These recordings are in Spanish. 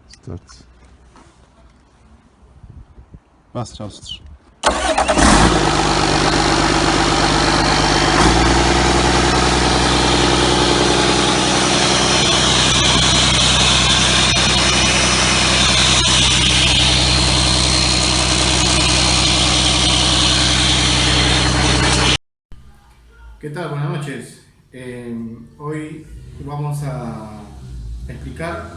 Start. Bas çalıştır. ¿Qué tal? Buenas noches. Hoy vamos a explicar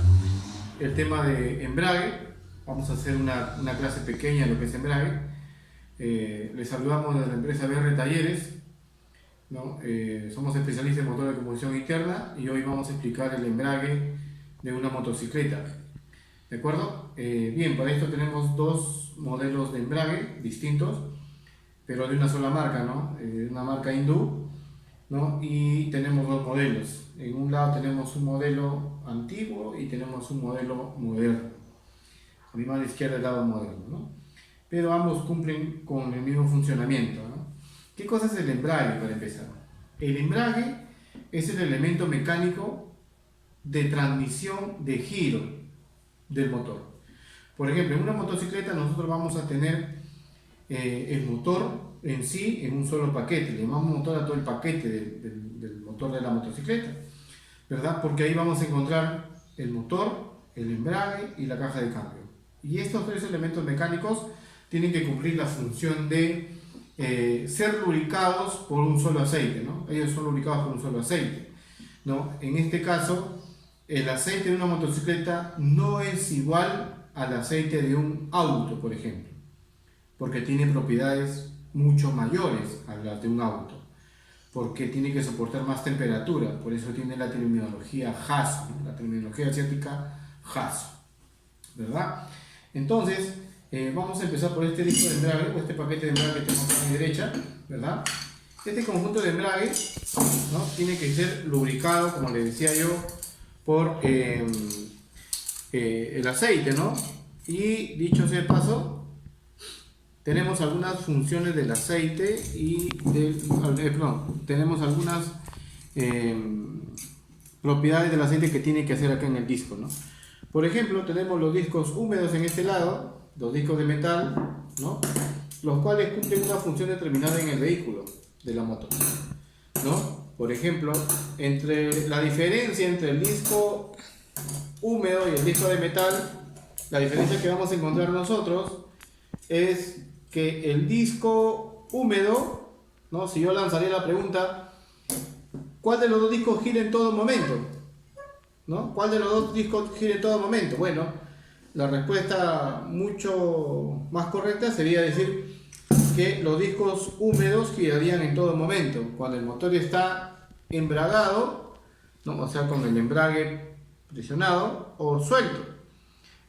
el tema de embrague. Vamos a hacer una clase pequeña de lo que es embrague. Les saludamos desde la empresa BR Talleres, ¿no? Somos especialistas en motor de combustión interna y hoy vamos a explicar el embrague de una motocicleta. ¿De acuerdo? Bien, para esto tenemos dos modelos de embrague distintos, pero de una sola marca, ¿no? Una marca hindú, ¿no? Y tenemos dos modelos. En un lado tenemos un modelo antiguo y tenemos un modelo moderno. A mi mano izquierda el lado moderno, ¿no? Pero ambos cumplen con el mismo funcionamiento, ¿no? ¿Qué cosa es el embrague para empezar? El embrague es el elemento mecánico de transmisión de giro del motor. Por ejemplo, en una motocicleta nosotros vamos a tener el motor en sí en un solo paquete. Le llamamos motor a todo el paquete del motor de la motocicleta, ¿verdad? Porque ahí vamos a encontrar el motor, el embrague y la caja de cambio. Y estos tres elementos mecánicos tienen que cumplir la función de ser lubricados por un solo aceite, ¿no? Ellos son lubricados por un solo aceite, ¿no? En este caso, el aceite de una motocicleta no es igual al aceite de un auto, por ejemplo, porque tiene propiedades mucho mayores a las de un auto, porque tiene que soportar más temperatura, por eso tiene la terminología HASO, la terminología asiática HASO, ¿verdad? Entonces, vamos a empezar por este disco de embrague, o este paquete de embrague que tenemos a mi derecha, ¿verdad? Este conjunto de embrague, ¿no? Tiene que ser lubricado, como les decía yo, por el aceite, ¿no? Y dicho sea de paso, tenemos algunas funciones del aceite y tenemos algunas propiedades del aceite que tiene que hacer acá en el disco, ¿no? Por ejemplo, tenemos los discos húmedos en este lado, los discos de metal, ¿no? Los cuales cumplen una función determinada en el vehículo de la moto, ¿no? Por ejemplo, la diferencia entre el disco húmedo y el disco de metal, la diferencia que vamos a encontrar nosotros es que el disco húmedo, ¿no? Si yo lanzaría la pregunta, ¿cuál de los dos discos gira en todo momento? ¿No? ¿Cuál de los dos discos gira en todo momento? Bueno, la respuesta mucho más correcta sería decir que los discos húmedos girarían en todo momento, cuando el motor está embragado, ¿no? O sea, con el embrague presionado o suelto,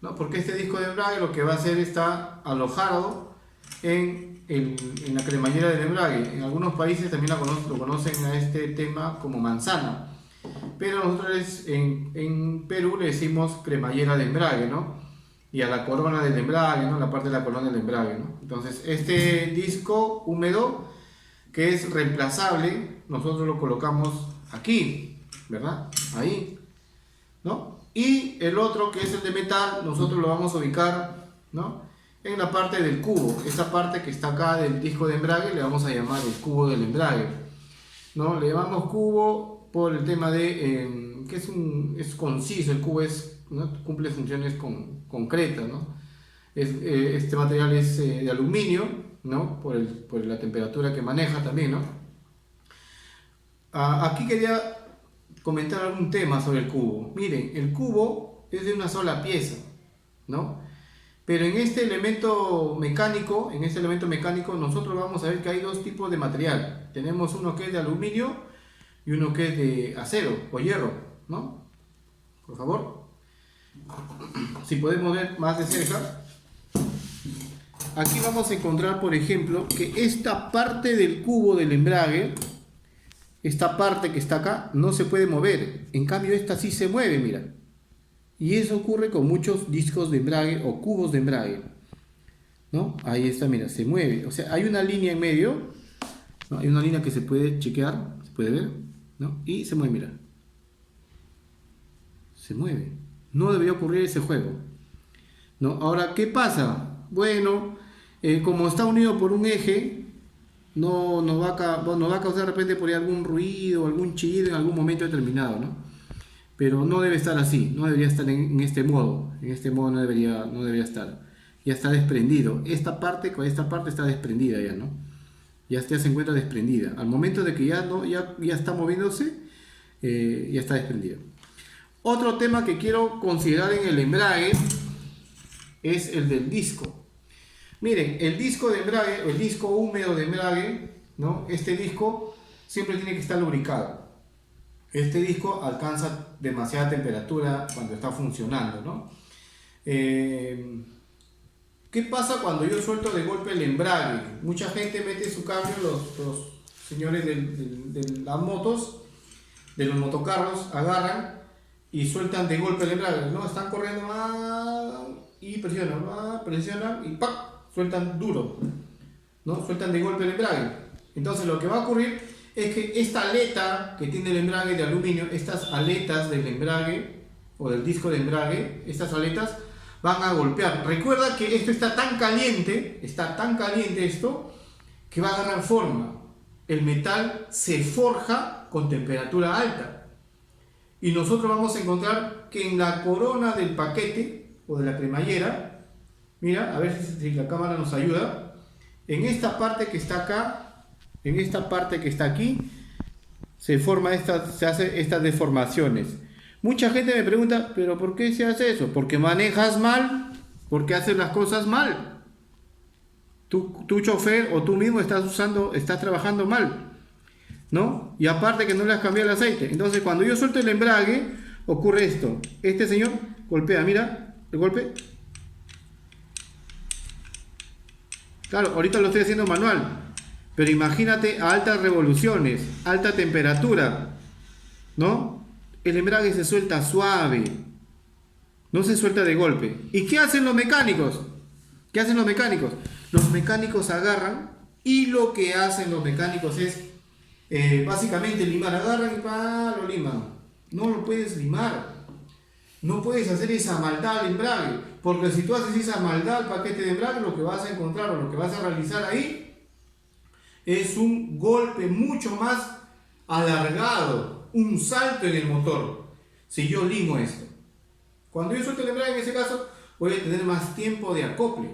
¿no? Porque este disco de embrague lo que va a hacer está alojado en la cremallera del embrague. En algunos países también lo conocen a este tema como manzana, pero nosotros en Perú le decimos cremallera de embrague, ¿no? Y a la corona del embrague, ¿no? La parte de la corona del embrague, ¿no? Entonces, este disco húmedo que es reemplazable, nosotros lo colocamos aquí, ¿verdad? Ahí, ¿no? Y el otro, que es el de metal, nosotros lo vamos a ubicar, ¿no? En la parte del cubo. Esta parte que está acá del disco de embrague le vamos a llamar el cubo del embrague, ¿no? Le llamamos cubo por el tema de que es conciso. El cubo ¿no? Cumple funciones concretas, ¿no? Este material es de aluminio, ¿no? Por la temperatura que maneja también, ¿no? Aquí quería comentar algún tema sobre el cubo. Miren, el cubo es de una sola pieza, ¿no? Pero en este elemento mecánico, nosotros vamos a ver que hay dos tipos de material. Tenemos uno que es de aluminio y uno que es de acero o hierro, ¿no? Por favor. Si podemos ver más de cerca. Aquí vamos a encontrar, por ejemplo, que esta parte del cubo del embrague, esta parte que está acá, no se puede mover. En cambio, esta sí se mueve, mira. Y eso ocurre con muchos discos de embrague o cubos de embrague, ¿no? Ahí está, mira, se mueve. O sea, hay una línea en medio, ¿no? Hay una línea que se puede chequear, se puede ver, ¿no? Y se mueve, mira. Se mueve. No debería ocurrir ese juego. ¿no? Ahora, ¿qué pasa? Bueno, como está unido por un eje, no nos va a causar de repente por ahí algún ruido, algún chillido en algún momento determinado, ¿no? Pero no debe estar así, no debería estar en este modo. En este modo no debería estar. Ya está desprendido. Esta parte con esta parte está desprendida ya, ¿no? Ya se encuentra desprendida. Al momento de que ya está moviéndose, ya está desprendida. Otro tema que quiero considerar en el embrague es el del disco. Miren, el disco de embrague, el disco húmedo de embrague, ¿no? Este disco siempre tiene que estar lubricado. Este disco alcanza demasiada temperatura cuando está funcionando, ¿no? ¿Qué pasa cuando yo suelto de golpe el embrague? Mucha gente mete su cambio, los señores de las motos, de los motocarros, agarran y sueltan de golpe el embrague, ¿no? Están corriendo y presionan y ¡pac! Sueltan duro, ¿no? Sueltan de golpe el embrague. Entonces lo que va a ocurrir es que esta aleta que tiene el embrague de aluminio, estas aletas del embrague o del disco de embrague, estas aletas van a golpear. Recuerda que esto está tan caliente esto, que va a agarrar forma. El metal se forja con temperatura alta. Y nosotros vamos a encontrar que en la corona del paquete o de la cremallera, mira, a ver si la cámara nos ayuda, en esta parte que está acá, en esta parte que está aquí, se hace estas deformaciones. Mucha gente me pregunta, ¿pero por qué se hace eso? ¿Porque manejas mal? ¿Porque haces las cosas mal? Tu chofer o tú mismo estás trabajando mal, ¿no? Y aparte que no le has cambiado el aceite. Entonces cuando yo suelto el embrague, ocurre esto. Este señor golpea, mira, el golpe. Claro, ahorita lo estoy haciendo manual. Pero imagínate a altas revoluciones, alta temperatura, ¿no? El embrague se suelta suave, no se suelta de golpe. ¿Y qué hacen los mecánicos? ¿Qué hacen los mecánicos? Los mecánicos agarran y lo que hacen los mecánicos es básicamente limar. Agarran y lo liman. No lo puedes limar. No puedes hacer esa maldad al embrague, porque si tú haces esa maldad al paquete de embrague, lo que vas a encontrar o lo que vas a realizar ahí es un golpe mucho más alargado, un salto en el motor, si yo limo esto. Cuando yo suelto el embrague, en ese caso, voy a tener más tiempo de acople,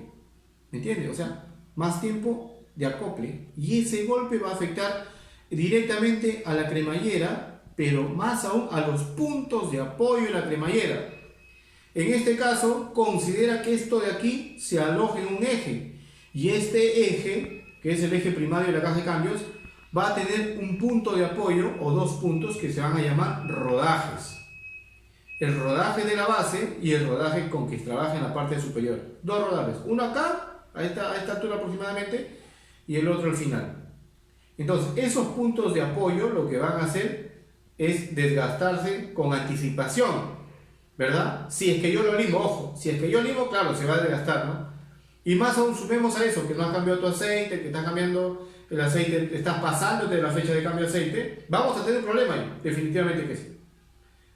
¿me entiendes? O sea, más tiempo de acople, y ese golpe va a afectar directamente a la cremallera, pero más aún a los puntos de apoyo de la cremallera. En este caso, considera que esto de aquí se aloja en un eje, y este eje, que es el eje primario de la caja de cambios, va a tener un punto de apoyo o dos puntos que se van a llamar rodajes. El rodaje de la base y el rodaje con que trabaja en la parte superior. Dos rodajes, uno acá, a esta altura aproximadamente, y el otro al final. Entonces, esos puntos de apoyo lo que van a hacer es desgastarse con anticipación, ¿verdad? Si es que yo lo limo, ojo, si es que yo limo, claro, se va a desgastar, ¿no? Y más aún sumemos a eso, que no has cambiado tu aceite, que estás cambiando el aceite, estás pasándote de la fecha de cambio de aceite, vamos a tener un problema ahí, definitivamente que sí,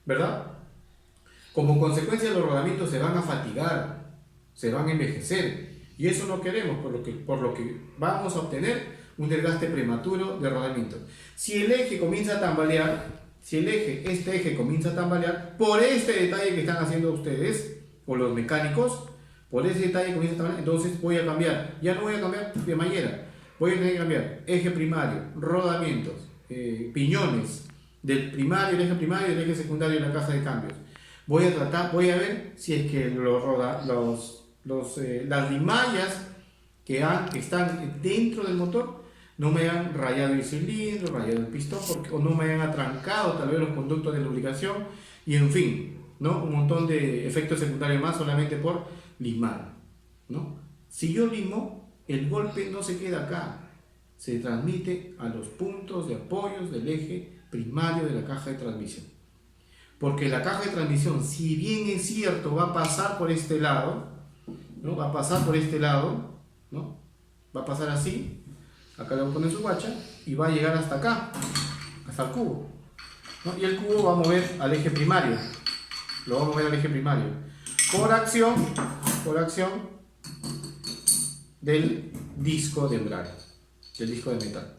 ¿verdad? Como consecuencia los rodamientos se van a fatigar, se van a envejecer, y eso no queremos, por lo que vamos a obtener un desgaste prematuro de rodamiento. Si el eje comienza a tambalear, este eje comienza a tambalear, por este detalle que están haciendo ustedes, o los mecánicos, por ese detalle comienza a tambalear, entonces voy a cambiar, ya no voy a cambiar cremallera, voy a tener que cambiar eje primario, rodamientos, piñones del primario, el eje primario y el eje secundario de la caja de cambios. Voy a ver si es que las limallas que están dentro del motor no me han rayado el cilindro, rayado el pistón, o no me han atrancado tal vez los conductos de lubricación, y en fin, ¿no? Un montón de efectos secundarios más solamente por limar, ¿no? Si yo limo, el golpe no se queda acá, se transmite a los puntos de apoyos del eje primario de la caja de transmisión. Porque la caja de transmisión, si bien es cierto, va a pasar por este lado, ¿no? Va a pasar por este lado, ¿no? Va a pasar así, acá le voy a poner su guacha, y va a llegar hasta acá, hasta el cubo, ¿no? Y el cubo va a mover al eje primario, lo va a mover al eje primario. Por acción por acción del disco de embrague, del disco de metal.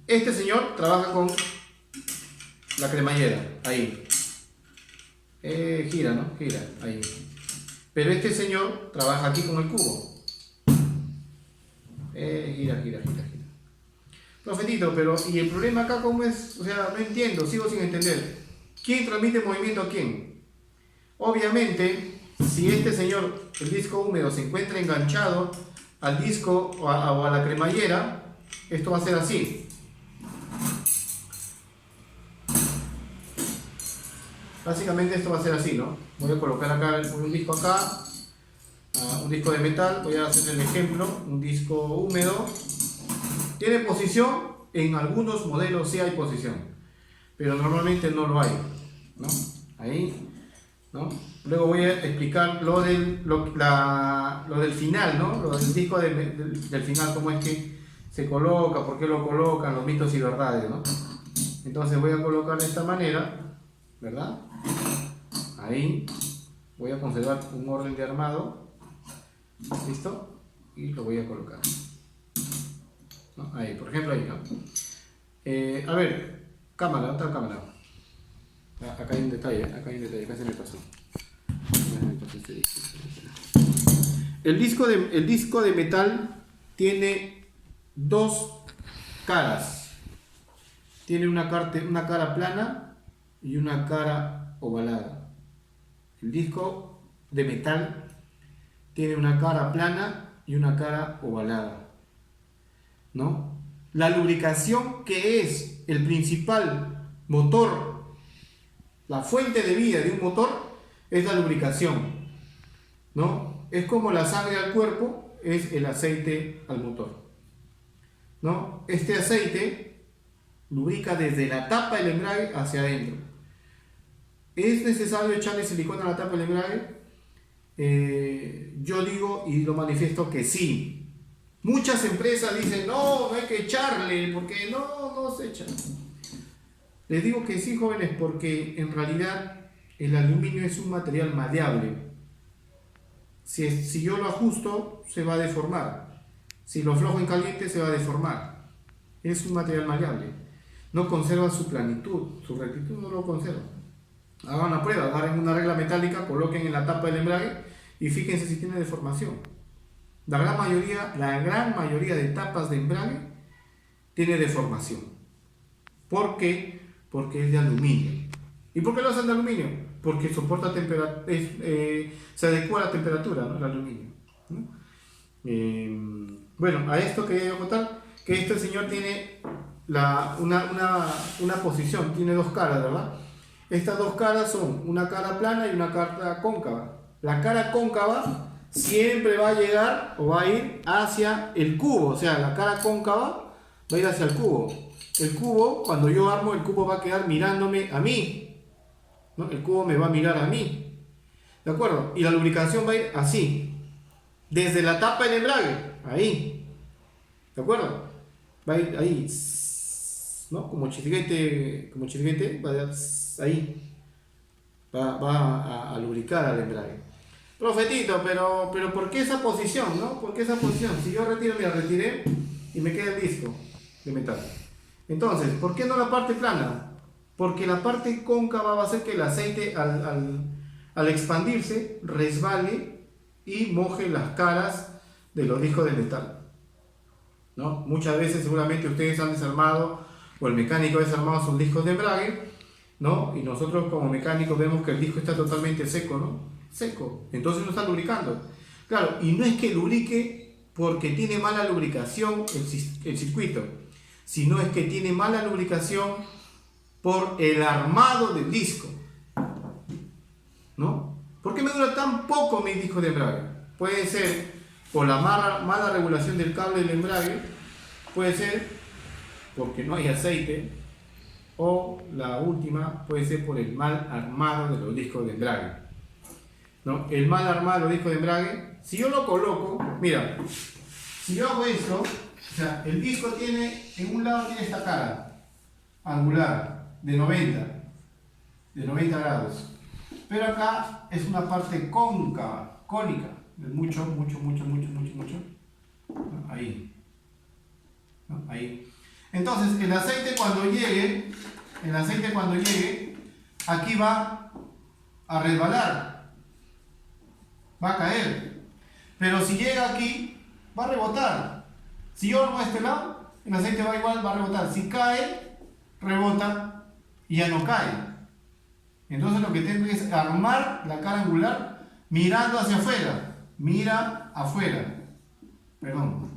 Este señor trabaja con la cremallera, ahí. Gira, ¿no? Gira, ahí. Pero este señor trabaja aquí con el cubo. Gira. Profetito, pero ¿y el problema acá cómo es? O sea, no entiendo, sigo sin entender. ¿Quién transmite movimiento a quién? Obviamente, si este señor, el disco húmedo, se encuentra enganchado al disco o a la cremallera, esto va a ser así. Básicamente esto va a ser así, ¿no? Voy a colocar acá un disco acá, un disco de metal, voy a hacer el ejemplo, un disco húmedo. ¿Tiene posición? En algunos modelos sí hay posición, pero normalmente no lo hay, ¿no? Ahí, ¿no? Luego voy a explicar lo del final, ¿no? Lo del disco del final, cómo es que se coloca, por qué lo colocan, los mitos y verdades, ¿no? Entonces voy a colocar de esta manera, ¿verdad? Ahí voy a conservar un orden de armado, ¿listo? Y lo voy a colocar, ¿no? Ahí, por ejemplo, ahí, ¿no? A ver, cámara, otra cámara. Acá hay un detalle, acá se me pasó. El disco de metal tiene dos caras. Tiene una cara plana y una cara ovalada. El disco de metal tiene una cara plana y una cara ovalada, ¿no? La lubricación, que es el principal motor, la fuente de vida de un motor, es la lubricación, ¿no? Es como la sangre al cuerpo, es el aceite al motor, ¿no? Este aceite lubrica desde la tapa del embrague hacia adentro. ¿Es necesario echarle silicona a la tapa del embrague? Yo digo y lo manifiesto que sí. Muchas empresas dicen, no hay que echarle, porque no se echa. Les digo que sí, jóvenes, porque en realidad el aluminio es un material maleable. Si yo lo ajusto, se va a deformar. Si lo aflojo en caliente, se va a deformar. Es un material maleable. No conserva su planitud, su rectitud no lo conserva. Hagan una prueba, agarren una regla metálica, coloquen en la tapa del embrague y fíjense si tiene deformación. La gran mayoría de tapas de embrague tiene deformación. ¿Por qué? Porque es de aluminio. ¿Y por qué lo hacen de aluminio? Porque soporta se adecua a la temperatura, ¿no? El aluminio, ¿no? Bueno, a esto quería yo contar que este señor tiene una posición, tiene dos caras, ¿verdad? Estas dos caras son una cara plana y una cara cóncava. La cara cóncava siempre va a llegar o va a ir hacia el cubo, o sea, la cara cóncava va a ir hacia el cubo. El cubo, cuando yo armo, el cubo va a quedar mirándome a mí, ¿no? El cubo me va a mirar a mí, ¿de acuerdo? Y la lubricación va a ir así, desde la tapa del embrague, ahí, ¿de acuerdo? Va a ir ahí, ¿no? Como chiriguete, va a ir ahí, va a lubricar al embrague. Profetito, pero ¿por qué esa posición, no? ¿Por qué esa posición? Si yo retiré y me queda el disco de metal. Entonces, ¿por qué no la parte plana? Porque la parte cóncava va a hacer que el aceite al expandirse resbale y moje las caras de los discos de metal, ¿no? Muchas veces seguramente ustedes han desarmado o el mecánico ha desarmado sus discos de embrague, ¿no? Y nosotros como mecánicos vemos que el disco está totalmente seco, ¿no? Seco, entonces no está lubricando. Claro, y no es que lubrique porque tiene mala lubricación el circuito, sino es que tiene mala lubricación por el armado del disco, ¿no? ¿Por qué me dura tan poco mi disco de embrague? Puede ser por la mala regulación del cable del embrague, puede ser porque no hay aceite, o la última puede ser por el mal armado de los discos de embrague, ¿no? El mal armado de los discos de embrague, si yo lo coloco, mira, si yo hago esto, o sea, el disco tiene, en un lado tiene esta cara angular de 90 grados, pero acá es una parte cónica, mucho, mucho, mucho, mucho, mucho, mucho. ¿No? Ahí. ¿No? Ahí. Entonces, el aceite cuando llegue, aquí va a resbalar, va a caer. Pero si llega aquí, va a rebotar. Si yo armo a este lado, el aceite va igual, va a rebotar. Si cae, rebota y ya no cae. Entonces lo que tengo es armar la cara angular mirando hacia afuera. Mira afuera. Perdón.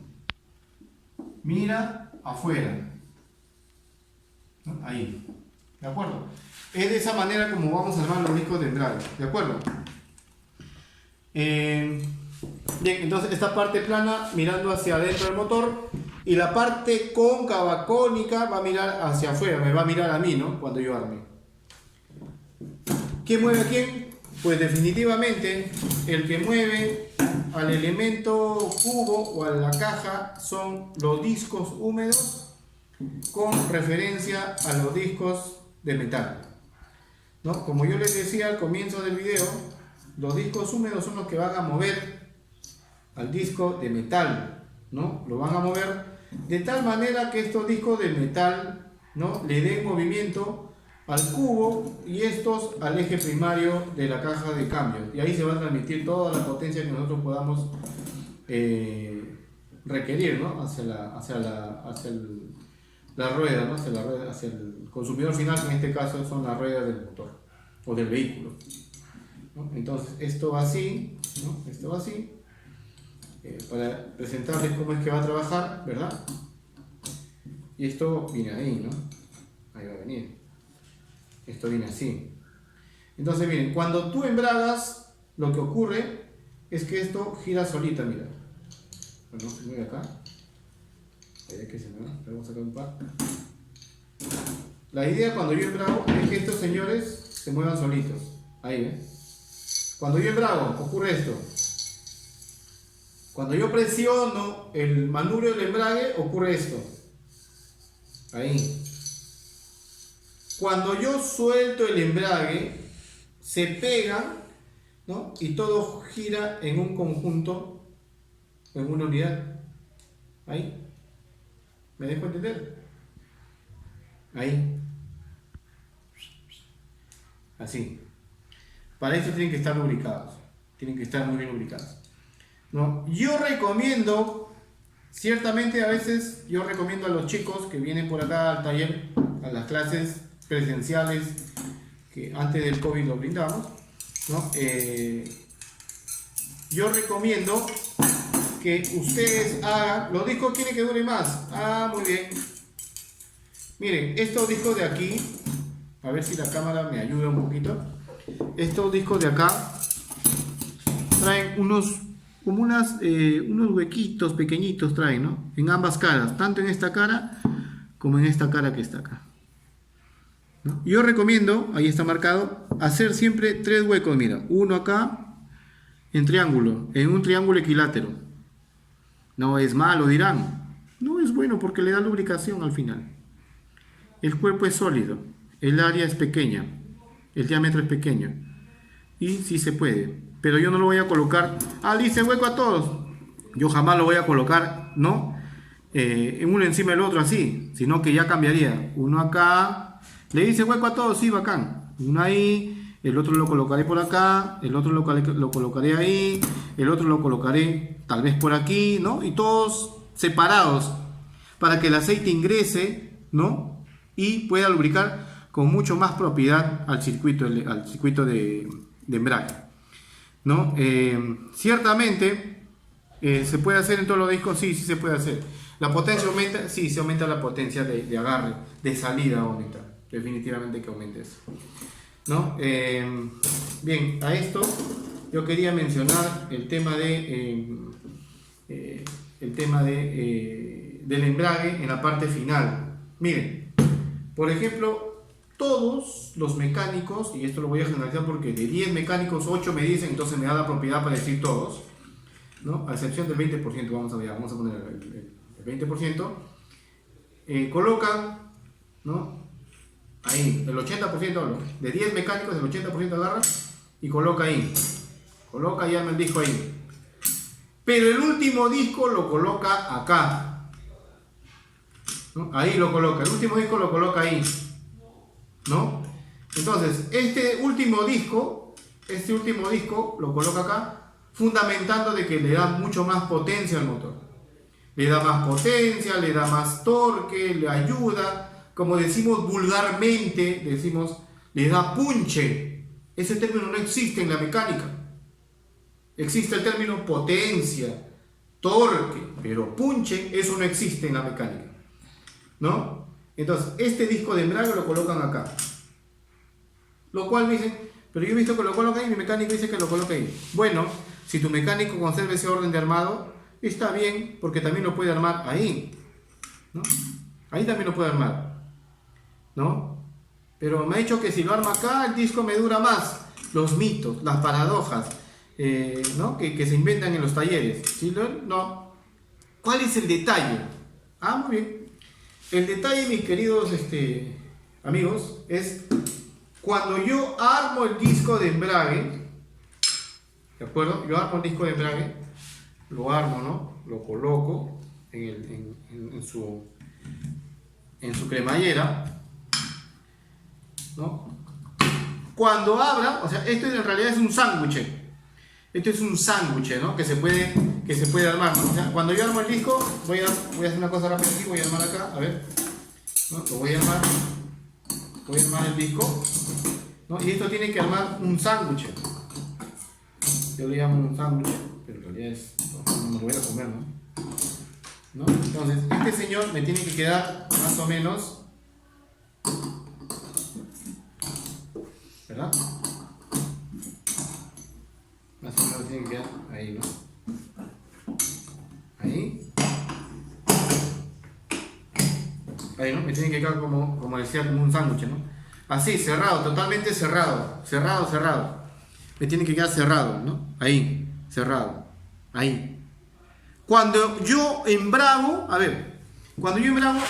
Mira afuera. ¿No? Ahí. ¿De acuerdo? Es de esa manera como vamos a armar los discos de embrague. ¿De acuerdo? Bien, entonces esta parte plana mirando hacia adentro del motor y la parte cóncava, cónica, va a mirar hacia afuera, me va a mirar a mí, ¿no? Cuando yo arme. ¿Quién mueve a quién? Pues definitivamente el que mueve al elemento cubo o a la caja son los discos húmedos con referencia a los discos de metal, ¿no? Como yo les decía al comienzo del video, los discos húmedos son los que van a mover al disco de metal, ¿no? Lo van a mover de tal manera que estos discos de metal, ¿no?, le den movimiento al cubo y estos al eje primario de la caja de cambio. Y ahí se va a transmitir toda la potencia que nosotros podamos requerir, ¿no?, hacia la rueda, ¿no?, hacia el consumidor final, que en este caso son las ruedas del motor o del vehículo, ¿no? Entonces esto va así, ¿no? Esto va así, para presentarles cómo es que va a trabajar, ¿verdad? Y esto viene ahí, ¿no? Ahí va a venir. Esto viene así. Entonces miren, cuando tú embragas, lo que ocurre es que esto gira solita, mira. Bueno, se mueve acá. Ahí que se mueva, vamos a sacar un par. La idea cuando yo embrago es que estos señores se muevan solitos. Ahí, ¿ves? Cuando yo embrago, ocurre esto. Cuando yo presiono el manubrio del embrague, ocurre esto. Ahí. Cuando yo suelto el embrague, se pegan, ¿no?, y todo gira en un conjunto, en una unidad. Ahí. ¿Me dejo entender? Ahí. Así. Para eso tienen que estar lubricados. Tienen que estar muy bien lubricados, ¿no? Yo recomiendo, ciertamente a veces, yo recomiendo a los chicos que vienen por acá al taller, a las clases presenciales que antes del COVID lo brindamos, ¿no? Yo recomiendo que ustedes hagan, los discos quieren que dure más. Ah, muy bien. Miren, estos discos de aquí, a ver si la cámara me ayuda un poquito. Estos discos de acá traen unos huequitos pequeñitos, traen, ¿no?, en ambas caras, tanto en esta cara como en esta cara que está acá, ¿no? Yo recomiendo, ahí está marcado, hacer siempre 3 huecos, mira, uno acá en triángulo, en un triángulo equilátero. No es malo, dirán. No, es bueno porque le da lubricación al final. El cuerpo es sólido, el área es pequeña, el diámetro es pequeño y sí se puede, pero yo no lo voy a colocar, dice hueco a todos, yo jamás lo voy a colocar, ¿no?, uno encima del otro así, sino que ya cambiaría, uno acá, le dice hueco a todos, sí, bacán, uno ahí, el otro lo colocaré por acá, el otro lo colocaré ahí, el otro lo colocaré tal vez por aquí, ¿no?, y todos separados para que el aceite ingrese, ¿no?, y pueda lubricar con mucho más propiedad al circuito de embrague, ¿no? Ciertamente se puede hacer en todos los discos, sí se puede hacer. La potencia aumenta, sí, se aumenta la potencia de agarre, de salida aumenta, definitivamente que aumenta eso, ¿no? Bien, a esto yo quería mencionar el tema del embrague en la parte final. Miren, por ejemplo, todos los mecánicos, y esto lo voy a generalizar porque de 10 mecánicos 8 me dicen, entonces me da la propiedad para decir todos, ¿no?, a excepción del 20%, vamos a poner el 20%, colocan, ¿no?, ahí, el 80%, ¿no?, de 10 mecánicos el 80% agarra y coloca ahí, coloca y arma el disco ahí, pero el último disco lo coloca acá, ¿no? Ahí lo coloca, el último disco lo coloca ahí, ¿no? Entonces, este último disco lo coloca acá, fundamentando de que le da mucho más potencia al motor. Le da más potencia, le da más torque, le ayuda, como decimos vulgarmente, le da punche. Ese término no existe en la mecánica. Existe el término potencia, torque, pero punche, eso no existe en la mecánica, ¿no? Entonces, este disco de embrague lo colocan acá. Lo cual me dicen, pero yo he visto que lo coloca ahí y mi mecánico dice que lo coloca ahí. Bueno, si tu mecánico conserva ese orden de armado, está bien, porque también lo puede armar ahí, ¿no? Ahí también lo puede armar, ¿no? Pero me ha dicho que si lo arma acá, el disco me dura más. Los mitos, las paradojas, ¿no? que se inventan en los talleres. ¿Sí? No. ¿Cuál es el detalle? Muy bien. El detalle, mis queridos amigos, es cuando yo armo el disco de embrague, ¿de acuerdo? Yo armo el disco de embrague, lo armo, ¿no? Lo coloco en su cremallera, ¿no? Cuando abra, o sea, esto en realidad es un sándwich. Esto es un sándwich, ¿no? Que se puede armar, ¿no? O sea, cuando yo armo el disco, voy a hacer una cosa rápida aquí, voy a armar acá, a ver, ¿no? Lo voy a armar el disco, ¿no? Y esto tiene que armar un sándwich. Yo le llamo un sándwich, pero en realidad no me lo voy a comer, ¿no? Entonces, este señor me tiene que quedar más o menos, ¿verdad? Más o menos tiene que quedar ahí, ¿no? Ahí, ¿no? Me tiene que quedar como decía, como un sándwich, ¿no? Así, cerrado, totalmente cerrado. Cerrado. Me tiene que quedar cerrado, ¿no? Ahí, cerrado. Ahí. Cuando yo embrago,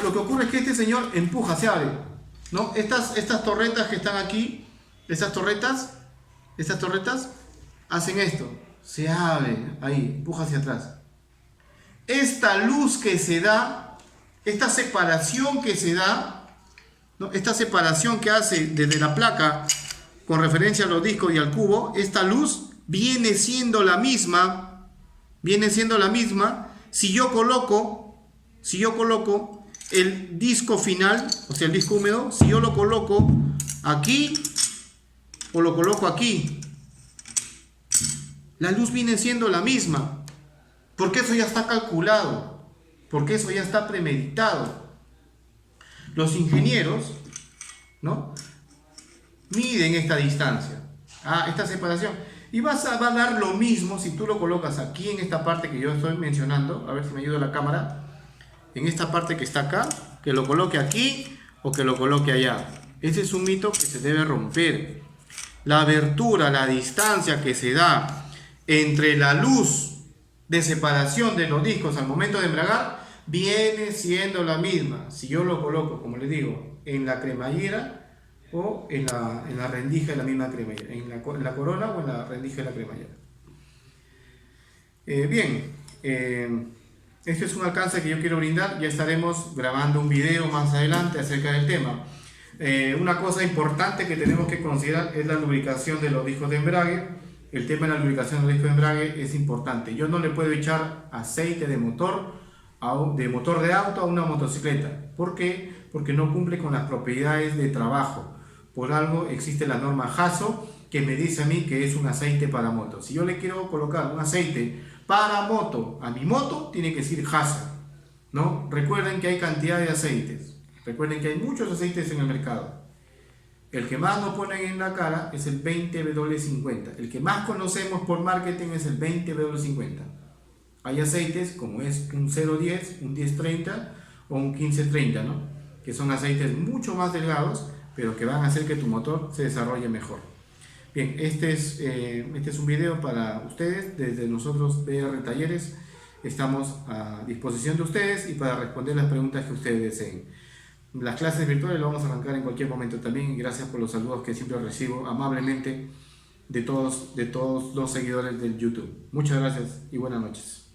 lo que ocurre es que este señor empuja, se abre, ¿no? Estas torretas que están aquí, estas torretas hacen esto, se abre, ahí, empuja hacia atrás. Esta luz que se da, esta separación que se da, ¿no? Esta separación que hace desde la placa con referencia a los discos y al cubo, esta luz viene siendo la misma si yo coloco el disco final, o sea el disco húmedo, si yo lo coloco aquí o lo coloco aquí, la luz viene siendo la misma, porque eso ya está calculado, porque eso ya está premeditado. Los ingenieros, ¿no?, miden esta distancia, esta separación, y va a dar lo mismo si tú lo colocas aquí en esta parte que yo estoy mencionando. A ver si me ayuda la cámara, en esta parte que está acá, que lo coloque aquí o que lo coloque allá. Ese es un mito que se debe romper. La abertura, la distancia que se da entre la luz de separación de los discos al momento de embragar viene siendo la misma si yo lo coloco, como les digo, en la cremallera o en la rendija de la misma cremallera, en la corona o en la rendija de la cremallera. Este es un alcance que yo quiero brindar. Ya estaremos grabando un video más adelante acerca del tema. Una cosa importante que tenemos que considerar es la lubricación de los discos de embrague. El tema de la lubricación de los discos de embrague es importante. Yo no le puedo echar aceite de motor de auto a una motocicleta. ¿Por qué? Porque no cumple con las propiedades de trabajo. Por algo existe la norma JASO que me dice a mí que es un aceite para moto. Si yo le quiero colocar un aceite para moto a mi moto, tiene que decir JASO, ¿no? Recuerden que hay cantidad de aceites. Recuerden que hay muchos aceites en el mercado. El que más nos ponen en la cara es el 20W50. El que más conocemos por marketing es el 20W50. Hay aceites como es un 010, un 1030 o un 1530, ¿no?, que son aceites mucho más delgados, pero que van a hacer que tu motor se desarrolle mejor. Bien, este es un video para ustedes. Desde nosotros BR Talleres estamos a disposición de ustedes y para responder las preguntas que ustedes deseen. Las clases virtuales las vamos a arrancar en cualquier momento también, y gracias por los saludos que siempre recibo amablemente de todos los seguidores del YouTube. Muchas gracias y buenas noches.